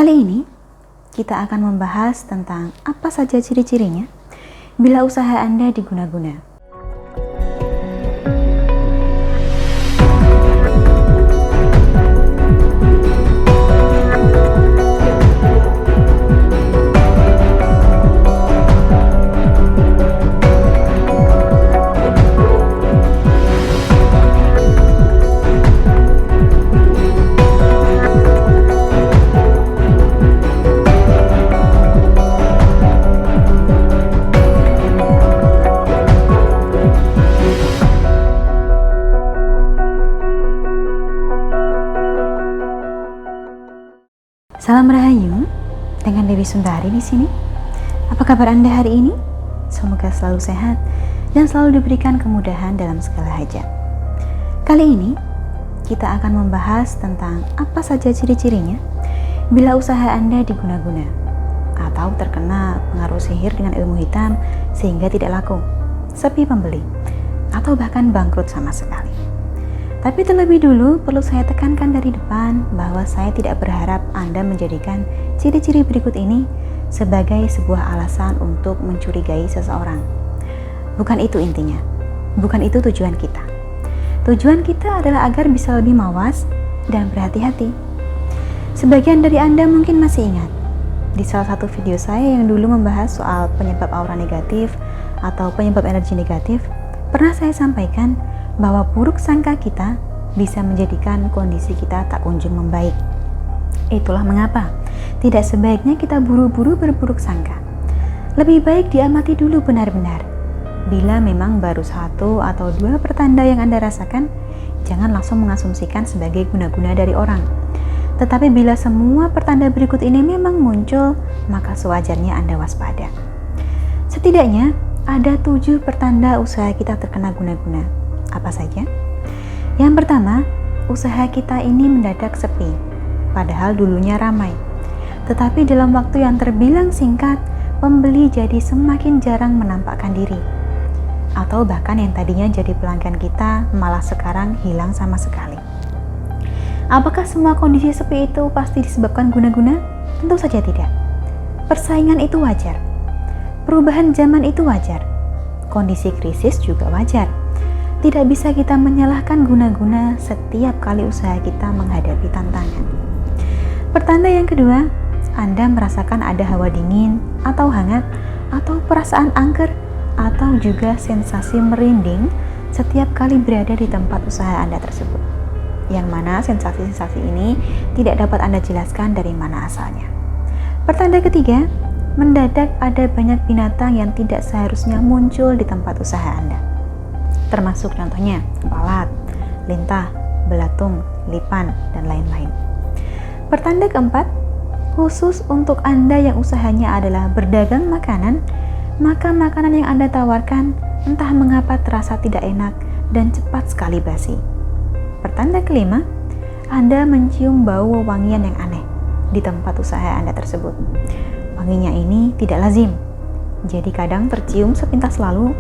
Kali ini kita akan membahas tentang apa saja ciri-cirinya bila usaha Anda diguna-guna. Salam Rahayu, dengan Dewi Sundari di sini. Apa kabar Anda hari ini? Semoga selalu sehat dan selalu diberikan kemudahan dalam segala hajat. Kali ini kita akan membahas tentang apa saja ciri-cirinya bila usaha Anda diguna-guna atau terkena pengaruh sihir dengan ilmu hitam sehingga tidak laku, sepi pembeli, atau bahkan bangkrut sama sekali. Tapi terlebih dulu perlu saya tekankan dari depan bahwa saya tidak berharap Anda menjadikan ciri-ciri berikut ini sebagai sebuah alasan untuk mencurigai seseorang. Bukan itu intinya, bukan itu tujuan kita. Tujuan kita adalah agar bisa lebih mawas dan berhati-hati. Sebagian dari Anda mungkin masih ingat, di salah satu video saya yang dulu membahas soal penyebab aura negatif atau penyebab energi negatif, pernah saya sampaikan bahwa buruk sangka kita bisa menjadikan kondisi kita tak kunjung membaik. Itulah mengapa tidak sebaiknya kita buru-buru berburuk sangka. Lebih baik diamati dulu benar-benar. Bila memang baru 1 atau 2 pertanda yang Anda rasakan, jangan langsung mengasumsikan sebagai guna-guna dari orang. Tetapi bila semua pertanda berikut ini memang muncul, maka sewajarnya Anda waspada. Setidaknya ada 7 pertanda usaha kita terkena guna-guna. Apa saja? Yang pertama, usaha kita ini mendadak sepi, padahal dulunya ramai. Tetapi dalam waktu yang terbilang singkat, pembeli jadi semakin jarang menampakkan diri. Atau bahkan yang tadinya jadi pelanggan kita, malah sekarang hilang sama sekali. Apakah semua kondisi sepi itu pasti disebabkan guna-guna? Tentu saja tidak. Persaingan itu wajar. Perubahan zaman itu wajar. Kondisi krisis juga wajar. Tidak bisa kita menyalahkan guna-guna setiap kali usaha kita menghadapi tantangan. Pertanda yang kedua, Anda merasakan ada hawa dingin atau hangat atau perasaan angker atau juga sensasi merinding setiap kali berada di tempat usaha Anda tersebut. Yang mana sensasi-sensasi ini tidak dapat Anda jelaskan dari mana asalnya. Pertanda ketiga, mendadak ada banyak binatang yang tidak seharusnya muncul di tempat usaha Anda. Termasuk contohnya lalat, lintah, belatung, lipan, dan lain-lain. Pertanda keempat, khusus untuk Anda yang usahanya adalah berdagang makanan, maka makanan yang Anda tawarkan entah mengapa terasa tidak enak dan cepat sekali basi. Pertanda kelima, Anda mencium bau wewangian yang aneh di tempat usaha Anda tersebut. Wanginya ini tidak lazim, jadi kadang tercium sepintas lalu,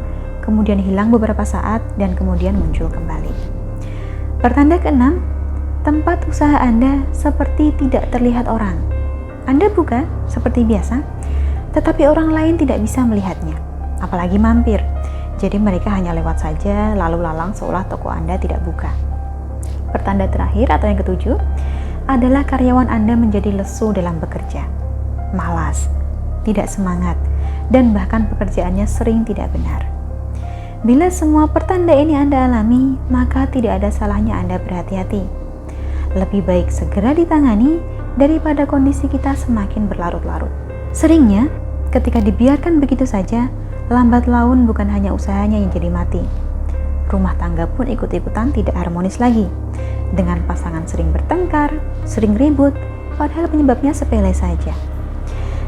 kemudian hilang beberapa saat, dan kemudian muncul kembali. Pertanda keenam, tempat usaha Anda seperti tidak terlihat orang. Anda buka seperti biasa, tetapi orang lain tidak bisa melihatnya, apalagi mampir. Jadi mereka hanya lewat saja, lalu lalang seolah toko Anda tidak buka. Pertanda terakhir atau yang ketujuh, adalah karyawan Anda menjadi lesu dalam bekerja, malas, tidak semangat, dan bahkan pekerjaannya sering tidak benar. Bila semua pertanda ini Anda alami, maka tidak ada salahnya Anda berhati-hati. Lebih baik segera ditangani daripada kondisi kita semakin berlarut-larut. Seringnya, ketika dibiarkan begitu saja, lambat laun bukan hanya usahanya yang jadi mati. Rumah tangga pun ikut-ikutan tidak harmonis lagi. Dengan pasangan sering bertengkar, sering ribut, padahal penyebabnya sepele saja.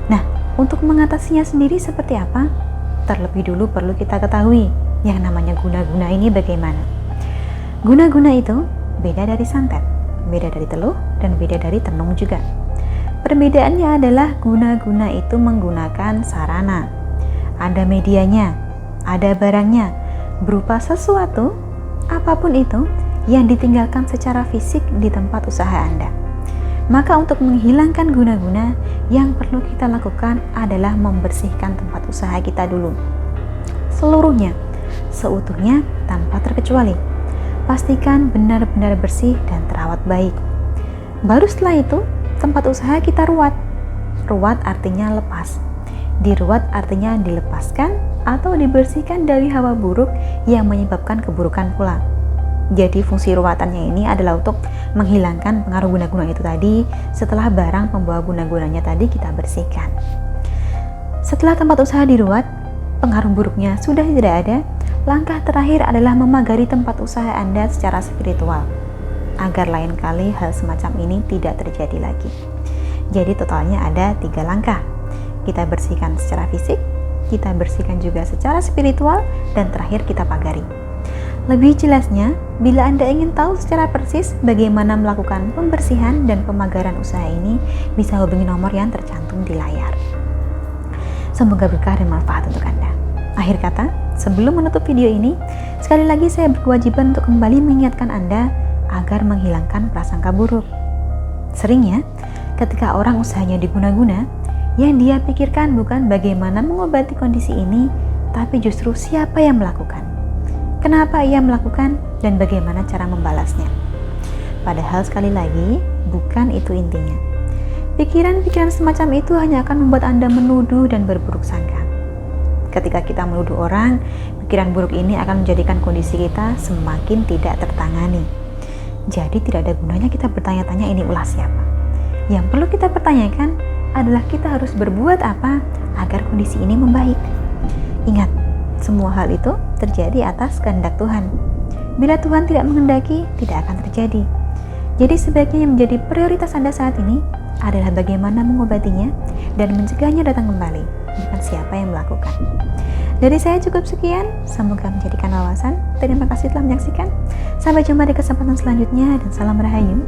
Nah, untuk mengatasinya sendiri seperti apa? Terlebih dulu perlu kita ketahui yang namanya guna-guna ini bagaimana. Guna-guna itu beda dari santet, beda dari teluh, dan beda dari tenung juga. Perbedaannya adalah guna-guna itu menggunakan sarana. Ada medianya, ada barangnya, berupa sesuatu, apapun itu, yang ditinggalkan secara fisik di tempat usaha Anda. Maka untuk menghilangkan guna-guna, yang perlu kita lakukan adalah membersihkan tempat usaha kita dulu. Seluruhnya, seutuhnya tanpa terkecuali. Pastikan benar-benar bersih dan terawat baik. Baru setelah itu, tempat usaha kita ruat. Ruat artinya lepas. Diruat artinya dilepaskan atau dibersihkan dari hawa buruk yang menyebabkan keburukan pula. Jadi fungsi ruatannya ini adalah untuk menghilangkan pengaruh guna-guna itu tadi setelah barang pembawa guna-gunanya tadi kita bersihkan. Setelah tempat usaha diruat, pengaruh buruknya sudah tidak ada, langkah terakhir adalah memagari tempat usaha Anda secara spiritual, agar lain kali hal semacam ini tidak terjadi lagi. Jadi totalnya ada 3 langkah. Kita bersihkan secara fisik, kita bersihkan juga secara spiritual, dan terakhir kita pagari. Lebih jelasnya, bila Anda ingin tahu secara persis bagaimana melakukan pembersihan dan pemagaran usaha ini, bisa hubungi nomor yang tercantum di layar. Semoga berkah dan manfaat untuk Anda. Akhir kata, sebelum menutup video ini, sekali lagi saya berkewajiban untuk kembali mengingatkan Anda agar menghilangkan prasangka buruk. Seringnya, ketika orang usahanya diguna-guna, yang dia pikirkan bukan bagaimana mengobati kondisi ini, tapi justru siapa yang melakukan. Kenapa ia melakukan dan bagaimana cara membalasnya. Padahal sekali lagi, bukan itu intinya. Pikiran-pikiran semacam itu hanya akan membuat Anda menuduh dan berburuk sangka. Ketika kita menuduh orang, pikiran buruk ini akan menjadikan kondisi kita semakin tidak tertangani. Jadi tidak ada gunanya kita bertanya-tanya ini ulah siapa. Yang perlu kita pertanyakan adalah kita harus berbuat apa agar kondisi ini membaik. Ingat, semua hal itu terjadi atas kehendak Tuhan. Bila Tuhan tidak menghendaki, tidak akan terjadi. Jadi sebaiknya yang menjadi prioritas Anda saat ini adalah bagaimana mengobatinya dan mencegahnya datang kembali, bukan siapa yang melakukan. Dari saya cukup sekian, semoga menjadikan wawasan. Terima kasih telah menyaksikan. Sampai jumpa di kesempatan selanjutnya dan salam rahayu.